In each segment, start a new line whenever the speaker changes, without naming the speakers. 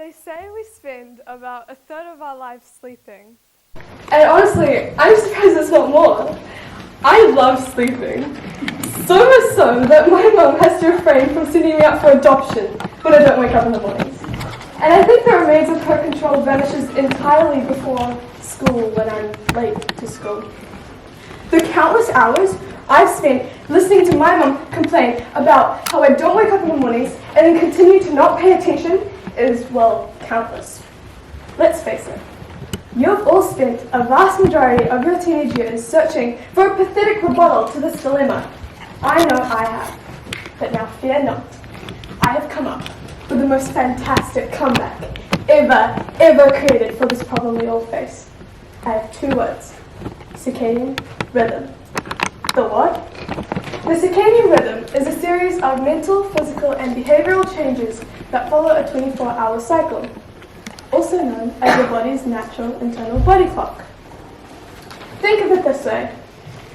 They say we spend about a third of our lives sleeping.
And honestly, I'm surprised it's not more. I love sleeping. So much so that my mum has to refrain from sending me out for adoption when I don't wake up in the mornings. And I think the remains of her control vanishes entirely before school when I'm late to school. The countless hours I've spent listening to my mum complain about how I don't wake up in the mornings and then continue to not pay attention is, well, countless. Let's face it. You've all spent a vast majority of your teenage years searching for a pathetic rebuttal to this dilemma. I know I have. But now fear not. I have come up with the most fantastic comeback ever created for this problem we all face. I have 2 words. Circadian rhythm. The what? The circadian rhythm is a series of mental, physical, and behavioral changes that follow a 24-hour cycle, also known as your body's natural internal body clock. Think of it this way.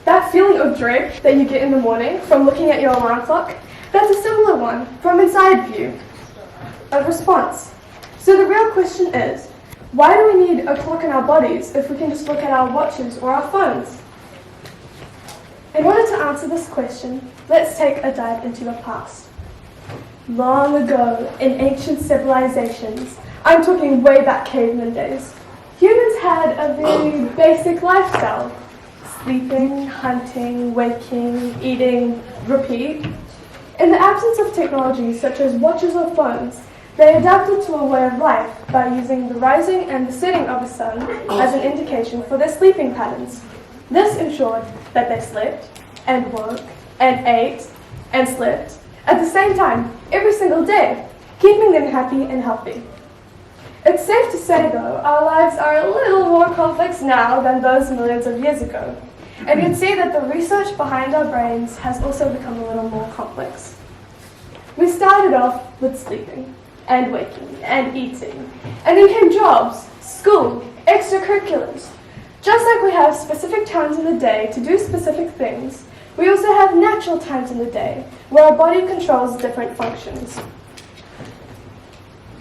That feeling of dread that you get in the morning from looking at your alarm clock, that's a similar one from inside view, a response. So the real question is, why do we need a clock in our bodies if we can just look at our watches or our phones? In order to answer this question, let's take a dive into the past. Long ago, in ancient civilizations, I'm talking way back caveman days, humans had a very basic lifestyle. Sleeping, hunting, waking, eating, repeat. In the absence of technology such as watches or phones, they adapted to a way of life by using the rising and the setting of the sun as an indication for their sleeping patterns. This ensured that they slept, and woke, and ate, and slept at the same time every single day, keeping them happy and healthy. It's safe to say, though, our lives are a little more complex now than those millions of years ago. And you'd see that the research behind our brains has also become a little more complex. We started off with sleeping, and waking, and eating, and then came jobs, school, extracurriculars. Just like we have specific times in the day to do specific things, we also have natural times in the day where our body controls different functions.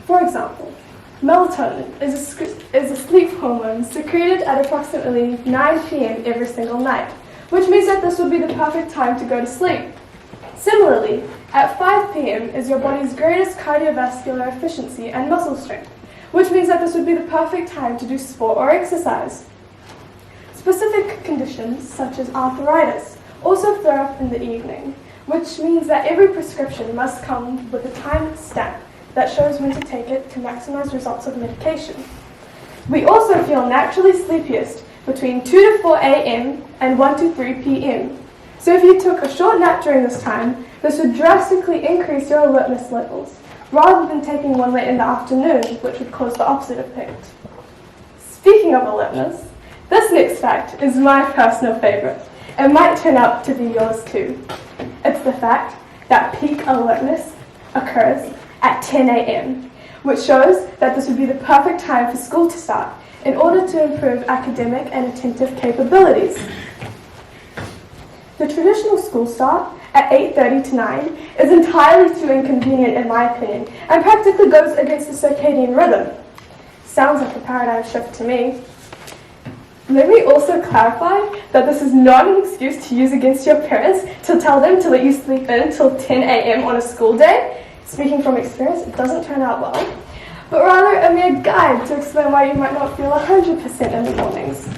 For example, melatonin is a sleep hormone secreted at approximately 9 p.m. every single night, which means that this would be the perfect time to go to sleep. Similarly, at 5 p.m. is your body's greatest cardiovascular efficiency and muscle strength, which means that this would be the perfect time to do sport or exercise. Specific conditions, such as arthritis, also flare up in the evening, which means that every prescription must come with a time stamp that shows when to take it to maximize results of medication. We also feel naturally sleepiest between 2 to 4 a.m. and 1 to 3 p.m. So if you took a short nap during this time, this would drastically increase your alertness levels, rather than taking one late in the afternoon, which would cause the opposite effect. Speaking of alertness, this next fact is my personal favorite, and might turn out to be yours too. It's the fact that peak alertness occurs at 10 a.m., which shows that this would be the perfect time for school to start in order to improve academic and attentive capabilities. The traditional school start at 8:30 to 9 is entirely too inconvenient in my opinion and practically goes against the circadian rhythm. Sounds like a paradigm shift to me. Let me also clarify that this is not an excuse to use against your parents to tell them to let you sleep in until 10 a.m. on a school day. Speaking from experience, it doesn't turn out well, but rather a mere guide to explain why you might not feel 100% in the mornings.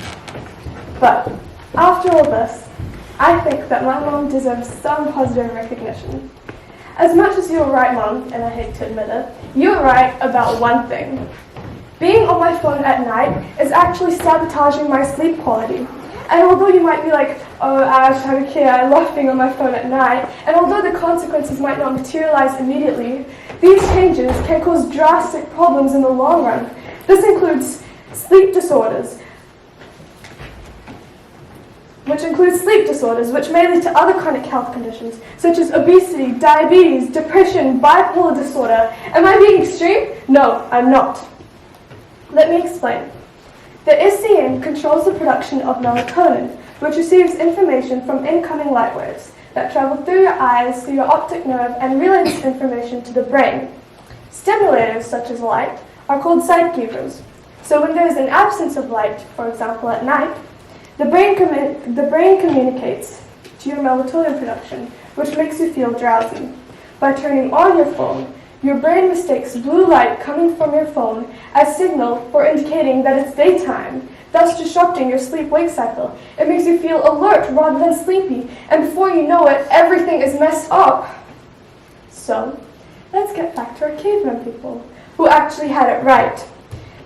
But after all this, I think that my mom deserves some positive recognition. As much as you're right, Mom, and I hate to admit it, you're right about one thing. Being on my phone at night is actually sabotaging my sleep quality. And although you might be like, oh Ash, I don't care, I love being on my phone at night, and although the consequences might not materialize immediately, these changes can cause drastic problems in the long run. This includes sleep disorders, which may lead to other chronic health conditions, such as obesity, diabetes, depression, bipolar disorder. Am I being extreme? No, I'm not. Let me explain. The SCN controls the production of melatonin, which receives information from incoming light waves that travel through your eyes, through your optic nerve, and relay this information to the brain. Stimulators such as light are called sightkeepers. So when there is an absence of light, for example at night, the brain communicates to your melatonin production, which makes you feel drowsy. By turning on your phone, your brain mistakes blue light coming from your phone as signal for indicating that it's daytime, thus disrupting your sleep-wake cycle. It makes you feel alert rather than sleepy, and before you know it, everything is messed up. So, let's get back to our caveman people, who actually had it right.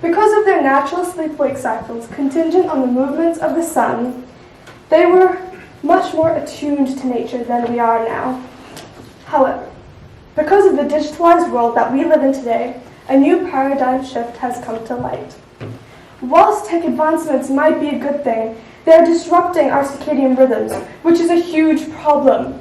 Because of their natural sleep-wake cycles contingent on the movements of the sun, they were much more attuned to nature than we are now. However, because of the digitalized world that we live in today, a new paradigm shift has come to light. Whilst tech advancements might be a good thing, they are disrupting our circadian rhythms, which is a huge problem.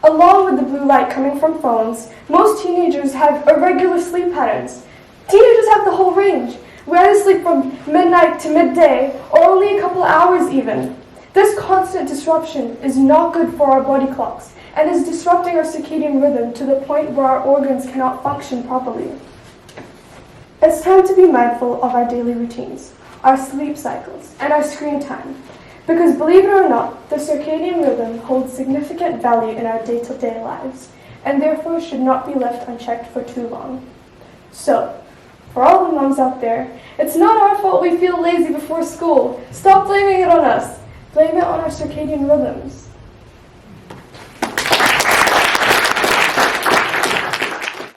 Along with the blue light coming from phones, most teenagers have irregular sleep patterns. Teenagers have the whole range. We either sleep from midnight to midday, or only a couple hours even. This constant disruption is not good for our body clocks, and is disrupting our circadian rhythm to the point where our organs cannot function properly. It's time to be mindful of our daily routines, our sleep cycles, and our screen time. Because believe it or not, the circadian rhythm holds significant value in our day-to-day lives, and therefore should not be left unchecked for too long. So, for all the moms out there, it's not our fault we feel lazy before school. Stop blaming it on us. Blame it on our circadian rhythms.